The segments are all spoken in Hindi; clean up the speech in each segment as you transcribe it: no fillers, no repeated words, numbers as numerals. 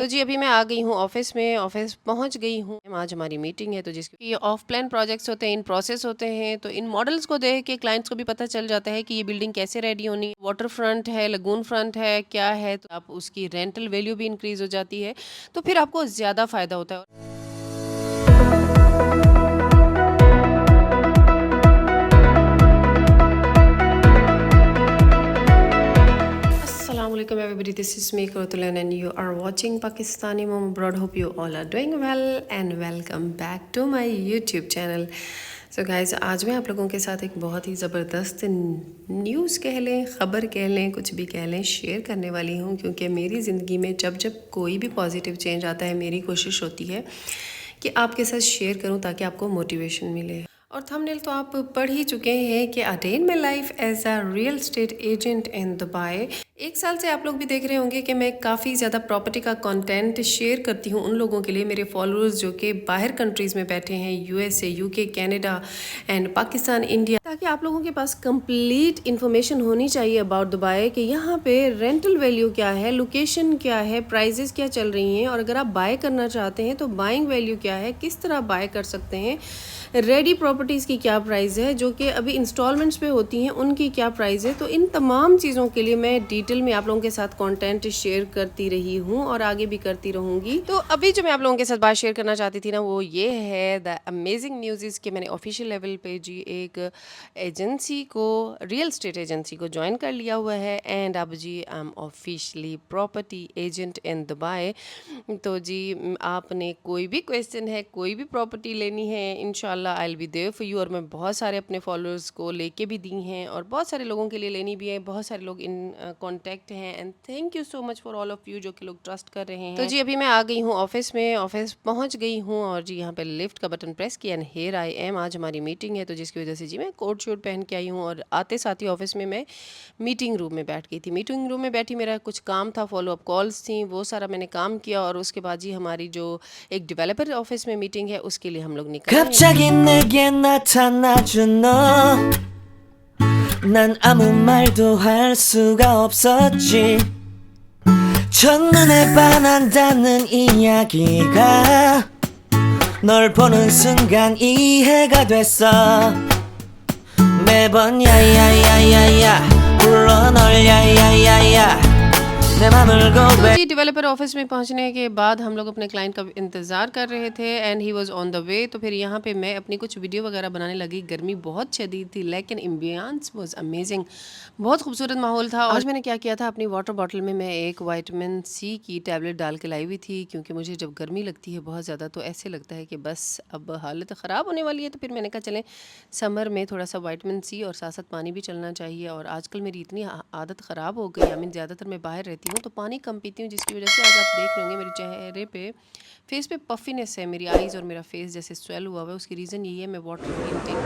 तो जी अभी मैं आ गई हूँ ऑफिस में, ऑफिस पहुँच गई हूँ। आज हमारी मीटिंग है तो जिसकी ये ऑफ प्लान प्रोजेक्ट्स होते हैं, इन प्रोसेस होते हैं, तो इन मॉडल्स को देख के क्लाइंट्स को भी पता चल जाता है कि ये बिल्डिंग कैसे रेडी होनी है, वाटर फ्रंट है, लगून फ्रंट है, क्या है, तो आप उसकी रेंटल वैल्यू भी इंक्रीज हो जाती है, तो फिर आपको ज़्यादा फ़ायदा होता है। Assalamualaikum everybody, this is me Kurutulan and you are watching Pakistani Mom Abroad. Hope you all are doing well and welcome back to my YouTube channel. So guys, आज मैं आप लोगों के साथ एक बहुत ही ज़बरदस्त न्यूज़ कह लें, ख़बर कह लें, कुछ भी कह लें, शेयर करने वाली हूँ क्योंकि मेरी ज़िंदगी में जब जब कोई भी पॉजिटिव चेंज आता है मेरी कोशिश होती है कि आपके साथ शेयर करूँ ताकि आपको मोटिवेशन मिले। और थंबनेल तो आप पढ़ ही चुके हैं कि a day in my life as a real estate agent in Dubai. एक साल से आप लोग भी देख रहे होंगे कि मैं काफ़ी ज़्यादा प्रॉपर्टी का कंटेंट शेयर करती हूँ उन लोगों के लिए, मेरे फॉलोअर्स जो कि बाहर कंट्रीज़ में बैठे हैं, USA, UK, Canada and Pakistan, India, ताकि आप लोगों के पास कंप्लीट इन्फॉर्मेशन होनी चाहिए अबाउट दुबई कि यहाँ पे रेंटल वैल्यू क्या है, लोकेशन क्या है, प्राइजेस क्या चल रही हैं, और अगर आप बाय करना चाहते हैं तो बाइंग वैल्यू क्या है, किस तरह बाय कर सकते हैं, रेडी प्रॉपर्टीज़ की क्या प्राइस है, जो कि अभी इंस्टॉलमेंट्स पे होती हैं उनकी क्या प्राइस है। तो इन तमाम चीज़ों के लिए मैं डिटेल में आप लोगों के साथ कंटेंट शेयर करती रही हूँ और आगे भी करती रहूँगी। तो अभी जो मैं आप लोगों के साथ बात शेयर करना चाहती थी ना, वो ये है द अमेजिंग न्यूज़ इज़ कि मैंने ऑफिशियल लेवल पे जी एक एजेंसी को, रियल स्टेट एजेंसी को ज्वाइन कर लिया हुआ है एंड अब जी I am officially property agent in Dubai. तो जी आपने कोई भी क्वेश्चन है, कोई भी प्रॉपर्टी लेनी है, इंशाल्लाह I will be there for you. और मैं बहुत सारे अपने फॉलोअर्स को लेके भी दी हैं और बहुत सारे लोगों के लिए लेनी भी है, बहुत सारे लोग इन कांटेक्ट हैं and thank you so much for all of you जो कि लोग ट्रस्ट कर रहे हैं। तो जी अभी मैं आ गई हूँ ऑफिस में, ऑफिस पहुँच गई हूँ और जी यहाँ पे लिफ्ट का बटन प्रेस किया एंड हियर आई एम। आज हमारी मीटिंग है तो जिसकी वजह से जी मैं कोट शूट पहन के आई हूँ और आते साथ ही ऑफिस में मैं मीटिंग रूम में बैठ गई थी। मीटिंग रूम में बैठी, मेरा कुछ काम था, फॉलो अप कॉल्स थी, वो सारा मैंने काम किया और उसके बाद जी हमारी जो एक डेवलपर ऑफिस में मीटिंग है उसके लिए हम लोग निकले। 갑자기 내게 나타나준 너, 난 아무 말도 할 수가 없었지. 첫눈에 반한다는 이야기가 널 보는 순간 이해가 됐어. 매번 야야야야야 불러 널 야야야야 내 맘을 तो 고백. जी डेवलपर ऑफिस में पहुंचने के बाद हम लोग अपने क्लाइंट का इंतज़ार कर रहे थे and he was on the way. तो फिर यहाँ पे मैं अपनी कुछ वीडियो वगैरह बनाने लगी। गर्मी बहुत शदीद थी लेकिन एम्बियंस वाज अमेजिंग, बहुत खूबसूरत माहौल था। आज मैंने क्या किया था, अपनी वाटर बॉटल में मैं एक विटामिन सी की टैबलेट डाल के लाई हुई थी क्योंकि मुझे जब गर्मी लगती है बहुत ज़्यादा तो ऐसे लगता है कि बस अब हालत ख़राब होने वाली है। तो फिर मैंने कहा चलें समर में थोड़ा सा विटामिन सी और साथ साथ पानी भी चलना चाहिए। और आजकल मेरी इतनी आदत ख़राब हो गई, आई मीन ज़्यादातर मैं बाहर रहती हूँ तो पानी कम पीती हूँ, जिसकी वजह से आज आप देख रहे होंगे मेरे चेहरे पे, फेस पे पफीनेस है, मेरी आईज़ और मेरा फेस जैसे स्वेल हुआ हुआ है। उसकी रीज़न यही है मैं वाटर इनटेक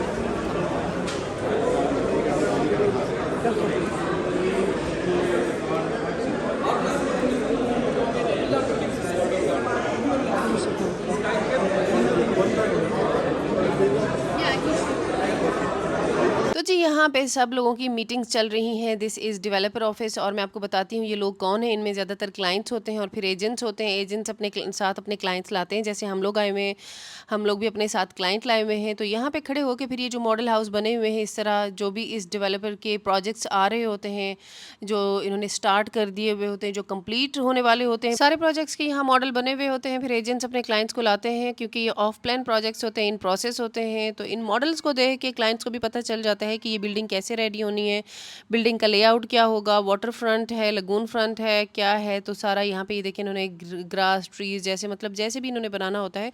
तो जी यहाँ पे सब लोगों की मीटिंग्स चल रही हैं। दिस इज़ डेवलपर ऑफिस और मैं आपको बताती हूँ ये लोग कौन हैं। इनमें ज़्यादातर क्लाइंट्स होते हैं और फिर एजेंट्स होते हैं। एजेंट्स अपने साथ अपने क्लाइंट्स लाते हैं, जैसे हम लोग आए हुए हैं, हम लोग भी अपने साथ क्लाइंट लाए हुए हैं। तो यहाँ पे खड़े होकर फिर ये जो मॉडल हाउस बने हुए हैं, इस तरह जो भी इस डेवलपर के प्रोजेक्ट्स आ रहे होते हैं, जो इन्होंने स्टार्ट कर दिए हुए होते हैं, जो कंप्लीट होने वाले होते हैं, सारे प्रोजेक्ट्स के यहाँ मॉडल बने हुए होते हैं। फिर एजेंट्स अपने क्लाइंट्स को लाते हैं क्योंकि ये ऑफ प्लान प्रोजेक्ट्स होते हैं, इन प्रोसेस होते हैं। तो इन मॉडल्स को देख के क्लाइंट्स को भी पता चल जाता है कि ये बिल्डिंग कैसे रेडी होनी है, बिल्डिंग का लेआउट क्या होगा, वाटर फ्रंट है, लगून फ्रंट है, क्या है। तो सारा यहाँ पे ये देखें इन्होंने ग्रास ट्रीज जैसे मतलब जैसे भी इन्होंने बनाना होता है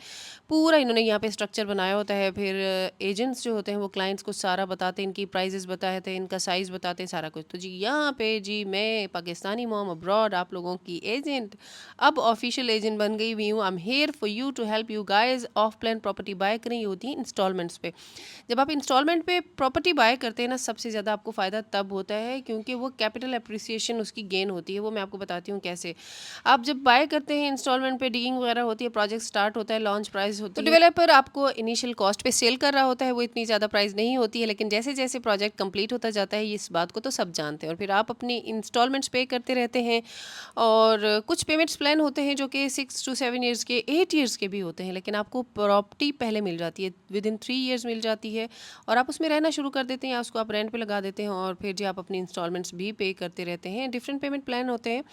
पूरा इन्होंने यहाँ पे स्ट्रक्चर बनाया होता है। फिर एजेंट्स जो होते हैं वो क्लाइंट्स को सारा बताते हैं, इनकी प्राइजेस बताते हैं, इनका साइज़ बताते हैं, सारा कुछ। तो जी यहाँ पे जी मैं पाकिस्तानी मॉम अब्रॉड आप लोगों की एजेंट, अब ऑफिशियल एजेंट बन गई हुई हूँ। I am here for you to help you guys. Off plan property buy करें, ये होती है इंस्टॉलमेंट्स पे। जब आप इंस्टॉलमेंट पे प्रॉपर्टी बाय करते हैं ना, सबसे ज़्यादा आपको फ़ायदा तब होता है क्योंकि वो कैपिटल एप्रिसिएशन उसकी गेन होती है। वो मैं आपको बताती हूँ कैसे। आप जब बाय करते हैं इंस्टॉलमेंट पे, डीलिंग वगैरह होती है, प्रोजेक्ट स्टार्ट होता है, लॉन्च प्राइस होती है, तो डेवलपर आपको इनिशियल कॉस्ट पे सेल कर रहा होता है, वो इतनी ज़्यादा प्राइस नहीं होती है। लेकिन जैसे जैसे प्रोजेक्ट कंप्लीट होता जाता है, इस बात को तो सब जानते हैं, और फिर आप अपनी इंस्टॉलमेंट्स पे करते रहते हैं। और कुछ पेमेंट्स प्लान होते हैं जो कि 6 to 7 ईयर्स के, 8 ईयर्स के भी होते हैं, लेकिन आपको प्रॉपर्टी पहले मिल जाती है, विद इन 3 ईयर्स मिल जाती है, और आप उसमें रहना शुरू कर देते हैं या उसको आप रेंट पे लगा देते हैं, और फिर जी आप अपनी इंस्टॉलमेंट्स भी पे करते रहते हैं। डिफरेंट पेमेंट प्लान होते हैं,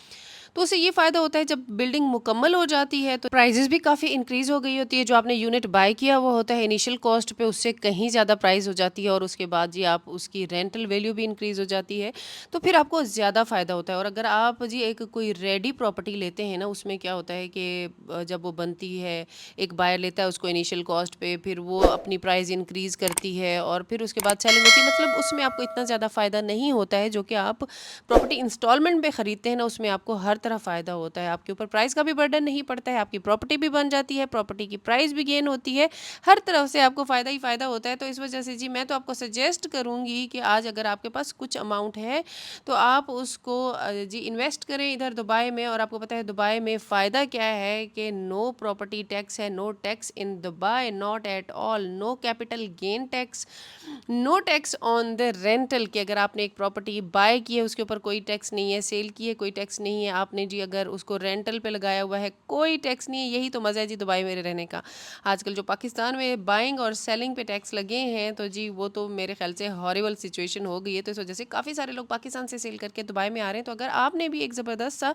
तो उससे ये फ़ायदा होता है जब बिल्डिंग मुकम्मल हो जाती है तो प्राइजेस भी काफ़ी इंक्रीज़ हो गई होती है। जो आपने यूनिट बाय किया वो होता है इनिशियल कॉस्ट पे, उससे कहीं ज़्यादा प्राइस हो जाती है, और उसके बाद जी आप उसकी रेंटल वैल्यू भी इंक्रीज़ हो जाती है, तो फिर आपको ज़्यादा फ़ायदा होता है। और अगर आप जी एक कोई रेडी प्रॉपर्टी लेते हैं ना, उसमें क्या होता है कि जब वो बनती है, एक बायर लेता है उसको इनिशियल कॉस्ट पे, फिर वो अपनी प्राइस इंक्रीज़ करती है, और फिर उसके बाद सेलिंग होती है। मतलब उसमें आपको इतना ज़्यादा फ़ायदा नहीं होता है जो कि आप प्रॉपर्टी इंस्टॉलमेंट पे ख़रीदते हैं ना, उसमें आपको हर तरह फ़ायदा होता है। आपके ऊपर प्राइस का भी बर्डन नहीं पड़ता है, आपकी प्रॉपर्टी भी बन जाती है, प्रॉपर्टी की प्राइस भी गेन होती है, हर तरफ से आपको फ़ायदा ही फ़ायदा होता है। तो इस वजह से जी मैं तो आपको सजेस्ट करूँगी कि आज अगर आपके पास कुछ अमाउंट है तो आप उसको जी इन्वेस्ट करें इधर दुबई में। और आपको पता है दुबई में फ़ायदा क्या है कि नो प्रॉपर्टी टैक्स है, no tax in Dubai, not at all, no capital gain tax, no tax on the rental. कि अगर आपने एक प्रॉपर्टी बाय की है उसके ऊपर कोई टैक्स नहीं है, सेल की है कोई टैक्स नहीं है, आपने जी अगर उसको रेंटल पे लगाया हुआ है कोई टैक्स नहीं है। यही तो मज़ा है जी दुबई में रहने का। आजकल जो पाकिस्तान में बाइंग और सेलिंग पे टैक्स लगे हैं तो जी वो तो मेरे ख्याल से हॉरिबल सिचुएशन हो गई है। तो इस वजह से काफ़ी सारे लोग पाकिस्तान से सेल करके दुबई में आ रहे हैं। तो अगर आपने भी एक ज़बरदस्त सा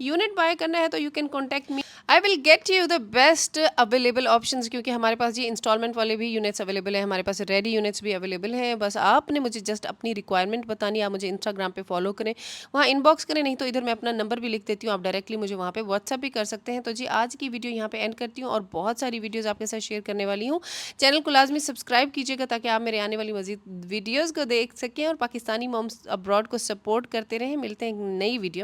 यूनिट बाय करना है तो you can contact me, I will get you the best available options. क्योंकि हमारे पास जी इंस्टॉलमेंट वाले भी यूनिट्स अवेलेबल हैं, हमारे पास रेडी यूनिट्स भी अवेलेबल हैं। बस आपने मुझे जस्ट अपनी रिक्वायरमेंट बतानी है। आप मुझे इंस्टाग्राम पे फॉलो करें, वहाँ इनबॉक्स करें, नहीं तो इधर मैं अपना नंबर भी लिख देती हूँ, आप डायरेक्टली मुझे वहाँ पे व्हाट्सएप भी कर सकते हैं। तो जी आज की वीडियो यहाँ पे एंड करती हूँ, और बहुत सारी वीडियोस आपके साथ शेयर करने वाली हूँ। चैनल को लाजमी सब्सक्राइब कीजिएगा ताकि आप मेरे आने वाली मजीद वीडियोज़ को देख सकें और पाकिस्तानी मॉम्स अब्रॉड को सपोर्ट करते रहें। मिलते हैं एक नई वीडियो में।